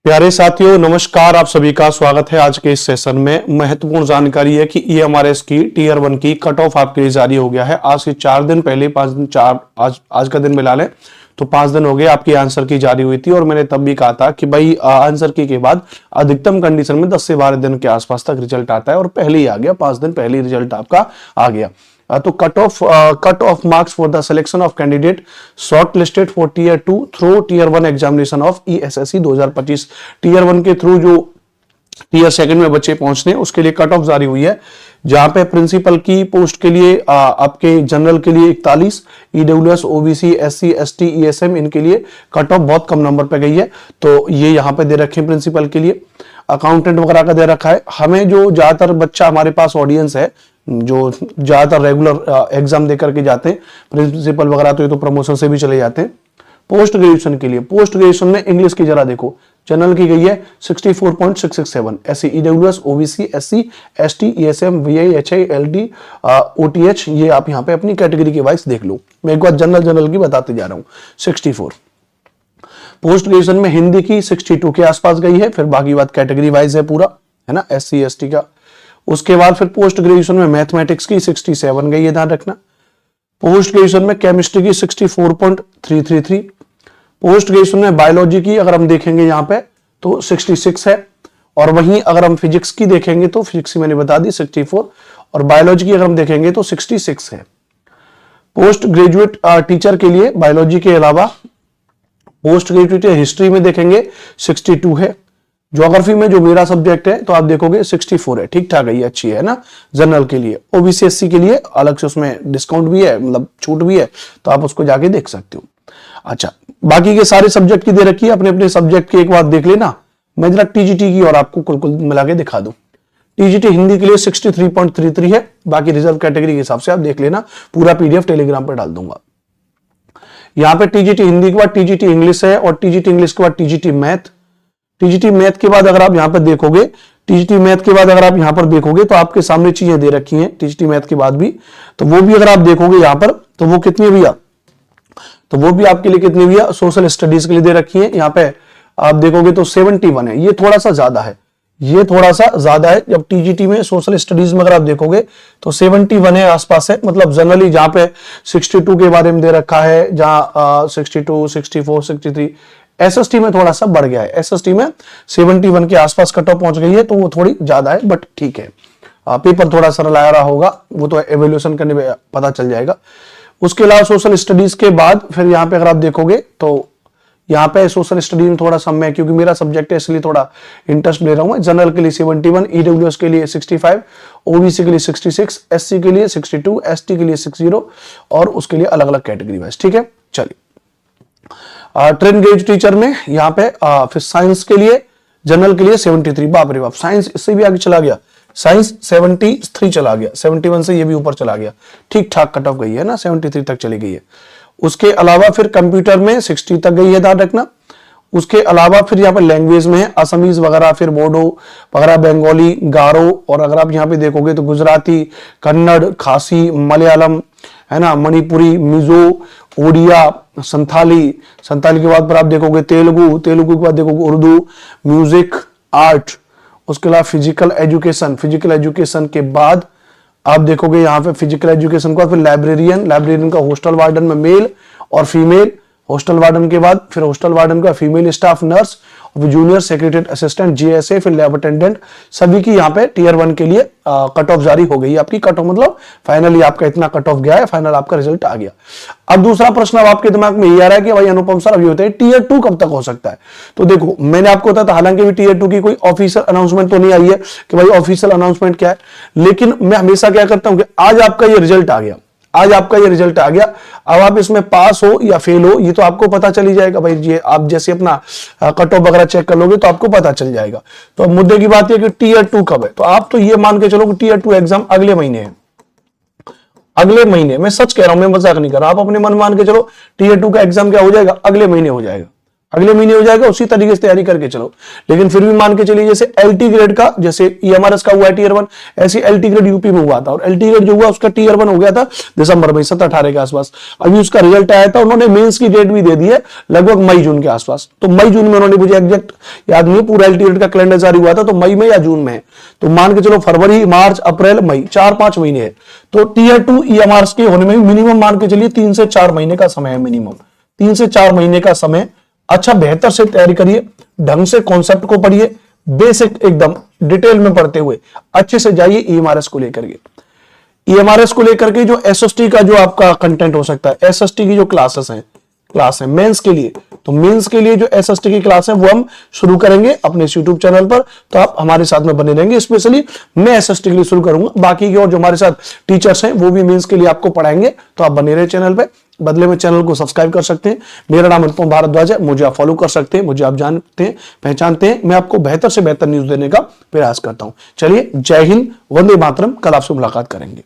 प्यारे साथियों नमस्कार, आप सभी का स्वागत है। आज के इस सेशन में महत्वपूर्ण जानकारी है कि EMRS की टीयर 1 की कट ऑफ आपके लिए जारी हो गया है। आज से 4 दिन पहले, 5 दिन, आज का दिन मिला लें तो 5 दिन हो गए आपकी आंसर की जारी हुई थी। और मैंने तब भी कहा था कि भाई आंसर की के बाद अधिकतम कंडीशन में 10 से 12 दिन के आसपास तक रिजल्ट आता है, और पहले ही आ गया, 5 दिन पहले ही रिजल्ट आपका आ गया। तो cut off marks for the selection of candidate shortlisted for tier 2 through tier 1 examination of ESSC 2025। Tier 1 के थ्रू जो टीयर 2 में बच्चे पहुंचने उसके लिए कट ऑफ जारी हुई है, जहां पे प्रिंसिपल की पोस्ट के लिए आपके जनरल के लिए 41, EWS, OBC, SC, ST, ESM इनके लिए कट ऑफ बहुत कम नंबर पे गई है। तो ये यहाँ पे दे रखे हैं प्रिंसिपल के लिए। अकाउंटेंट वगैरह का दे रखा है। हमें जो ज्यादातर बच्चा हमारे पास ऑडियंस है जो ज्यादातर रेगुलर एग्जाम देकर के जाते हैं, प्रिंसिपल वगैरह, तो ये तो प्रमोशन से भी चले जाते हैं। पोस्ट ग्रेजुएशन के लिए, पोस्ट ग्रेजुएशन में इंग्लिश की जरा देखो, जनरल की गई है 64.667, SC, EWS, OBC, SC, ST, ESM, VI, HI, LD, OTH, ये आप यहाँ पे अपनी कैटेगरी के वाइज देख लो। मैं एक बार जनरल की बताते जा रहा हूँ। 64 पोस्ट ग्रेजुएशन में हिंदी की 62 के आसपास गई है, फिर बाकी बात कैटेगरी वाइज है पूरा, है ना, SC, ST का। उसके बाद फिर पोस्ट ग्रेजुएशन में मैथमेटिक्स की 67 गई है, ध्यान रखना। पोस्ट ग्रेजुएशन में केमिस्ट्री की 64.333। पोस्ट ग्रेजुएशन में बायोलॉजी की अगर हम देखेंगे यहाँ पे तो 66 है, और वहीं अगर हम फिजिक्स की देखेंगे तो फिजिक्स की मैंने बता दी 64, और बायोलॉजी की अगर हम देखेंगे तो 66 है। पोस्ट ग्रेजुएट टीचर के लिए बायोलॉजी के अलावा पोस्ट ग्रेजुएट हिस्ट्री में देखेंगे 62 है। ज्योग्राफी में जो मेरा सब्जेक्ट है तो आप देखोगे 64 है, ठीक ठाक है, ये अच्छी है ना जनरल के लिए। OBC SC के लिए अलग से उसमें डिस्काउंट भी है, मतलब छूट भी है, तो आप उसको जाके देख सकते हो। अच्छा, बाकी के सारे सब्जेक्ट की दे रखी है, अपने अपने सब्जेक्ट की एक बार देख लेना। मैं जरा TGT की और आपको कुल मिला के दिखा दूं। TGT हिंदी के लिए 63.33 है, बाकी रिजर्व कैटेगरी के हिसाब से आप देख लेना, पूरा PDF टेलीग्राम पर डाल दूंगा। यहाँ पे TGT हिंदी के बाद TGT इंग्लिश है, और TGT इंग्लिश के बाद TGT मैथ। TGT मैथ के बाद अगर आप यहां पर देखोगे, TGT मैथ के बाद अगर आप यहां पर देखोगे तो आपके सामने चीजें दे रखी हैं TGT मैथ के बाद भी, तो वो भी अगर आप देखोगे यहां पर तो वो कितनी भैया, तो वो भी आपके लिए कितनी भैया सोशल स्टडीज के लिए दे रखी है। यहाँ पे आप देखोगे तो 71 है, ये थोड़ा सा ज्यादा है, ये थोड़ा सा ज्यादा है। जब TGT में सोशल स्टडीज में अगर आप देखोगे तो 71 है, आसपास है। मतलब जनरली जहां पे 62 के बारे में दे रखा है, जहां 62, 64, 63, SST में थोड़ा सा बढ़ गया है। SST में 71 के आसपास कट ऑफ पहुंच गई है, तो वो थोड़ी ज्यादा है, बट ठीक है। पेपर थोड़ा सरल आ रहा होगा, वो तो एवेल्यूशन करने में पता चल जाएगा। उसके अलावा सोशल स्टडीज के बाद फिर यहाँ पे अगर आप देखोगे तो यहाँ पे सोशल स्टडीज में थोड़ा सा मैं, क्योंकि मेरा सब्जेक्ट है इसलिए थोड़ा इंटरेस्ट ले रहा हूँ। जनरल के लिए 71, EWS के लिए 65, OBC के लिए 66, SC के लिए 62, ST के लिए 60, और उसके लिए अलग अलग कैटेगरी वाइज, ठीक है। चलिए, ट्रेन गेज टीचर में यहाँ पे फिर साइंस के लिए, जनरल के लिए 73, बाप रे बाप, साइंस इससे भी आगे चला गया, साइंस 73 चला गया, 71 से ये भी ऊपर चला गया, ठीक ठाक कट ऑफ गई है ना, 73 तक चली गई है। उसके अलावा फिर कंप्यूटर में 60 तक गई है, ध्यान रखना। उसके अलावा फिर यहाँ पे लैंग्वेज में है असमीज वगैरह, फिर बोडो वगैरह, बंगाली, गारो, और अगर आप यहाँ पे देखोगे तो गुजराती, कन्नड़, खासी, मलयालम, है ना, मणिपुरी, मिजो, ओडिया, संथाली के बाद पर आप देखोगे तेलुगु के बाद देखोगे उर्दू, म्यूजिक, आर्ट। उसके अलावा फिजिकल एजुकेशन के बाद आप देखोगे यहाँ पे फिजिकल एजुकेशन का, फिर लाइब्रेरियन का हॉस्टल वार्डन में मेल और फीमेल, हॉस्टल वार्डन के बाद फिर हॉस्टल वार्डन का female staff nurse, junior secretary assistant, GSA, फिर लैब अटेंडेंट, सभी की यहाँ पे टीयर 1 के लिए कट ऑफ जारी हो गई। आपकी कट ऑफ मतलब फाइनली आपका इतना कट ऑफ गया है, फाइनल आपका रिजल्ट आ गया। अब दूसरा प्रश्न अब आपके दिमाग में ये आ रहा है कि भाई अनुपम सर अभी होते हैं टीयर 2 कब तक हो सकता है। तो देखो, मैंने आपको बताया था, हालांकि भी टीयर 2 की कोई ऑफिशियल अनाउंसमेंट तो नहीं आई है कि भाई ऑफिशियल अनाउंसमेंट क्या है, लेकिन मैं हमेशा क्या करता हूं कि आज आपका ये रिजल्ट आ गया, अब आप इसमें पास हो या फेल हो ये तो आपको पता चली जाएगा भाई। ये आप जैसे अपना कट ऑफ वगैरह चेक कर लोगे तो आपको पता चल जाएगा। तो अब मुद्दे की बात है कि टीयर 2 कब है, तो आप तो ये मान के चलो कि टीयर 2 एग्जाम अगले महीने है, अगले महीने। मैं सच कह रहा हूं, मैं मजाक नहीं कर रहा, आप अपने मन मान के चलो टीयर 2 का एग्जाम क्या हो जाएगा, अगले महीने हो जाएगा। अगले महीने हो जाएगा, उसी तरीके से तैयारी करके चलो। लेकिन फिर भी मान के चलिए जैसे एलटी ग्रेड का, जैसे ईएमआरएस का हुआ है टीयर 1, ऐसे एलटी ग्रेड यूपी में हुआ था, और एलटी ग्रेड जो हुआ उसका टीयर 1 हो गया था दिसंबर में 17-18 के आसपास। अभी उसका रिजल्ट आया था, उन्होंने मेंस की डेट भी दे दी है लगभग मई जून के आसपास। तो मई जून में उन्होंने, मुझे एग्जैक्ट याद नहीं पूरा एलटी ग्रेड का कैलेंडर जारी हुआ था तो मई में या जून में, तो मान के चलो फरवरी मार्च अप्रैल मई 4-5 महीने है। तो टीयर 2 ईएमआरएस के होने में मिनिमम मान के चलिए 3 से 4 महीने का समय है, मिनिमम 3 से 4 महीने का समय। अच्छा बेहतर से तैयारी करिए, ढंग से कॉन्सेप्ट को पढ़िए, बेसिक एकदम डिटेल में पढ़ते हुए अच्छे से जाइए ईएमआरएस को लेकर के। ईएमआरएस को लेकर के जो एसएसटी का जो आपका कंटेंट हो सकता है, एसएसटी की जो क्लास है मेंस के लिए, तो मेंस के लिए जो एसएसटी की क्लास है वो हम शुरू करेंगे अपने यूट्यूब चैनल पर, तो आप हमारे साथ में बने रहेंगे। स्पेशली मैं एसएसटी के लिए शुरू करूंगा, बाकी के और जो हमारे साथ टीचर्स हैं वो भी मेंस के लिए आपको पढ़ाएंगे, तो आप बने रहे चैनल पे। बदले में चैनल को सब्सक्राइब कर सकते हैं। मेरा नाम अनुपम भारद्वाज है, मुझे आप फॉलो कर सकते हैं, मुझे आप जानते हैं पहचानते हैं। मैं आपको बेहतर से बेहतर न्यूज देने का प्रयास करता हूं। चलिए, जय हिंद, वंदे मातरम। कल आपसे मुलाकात करेंगे।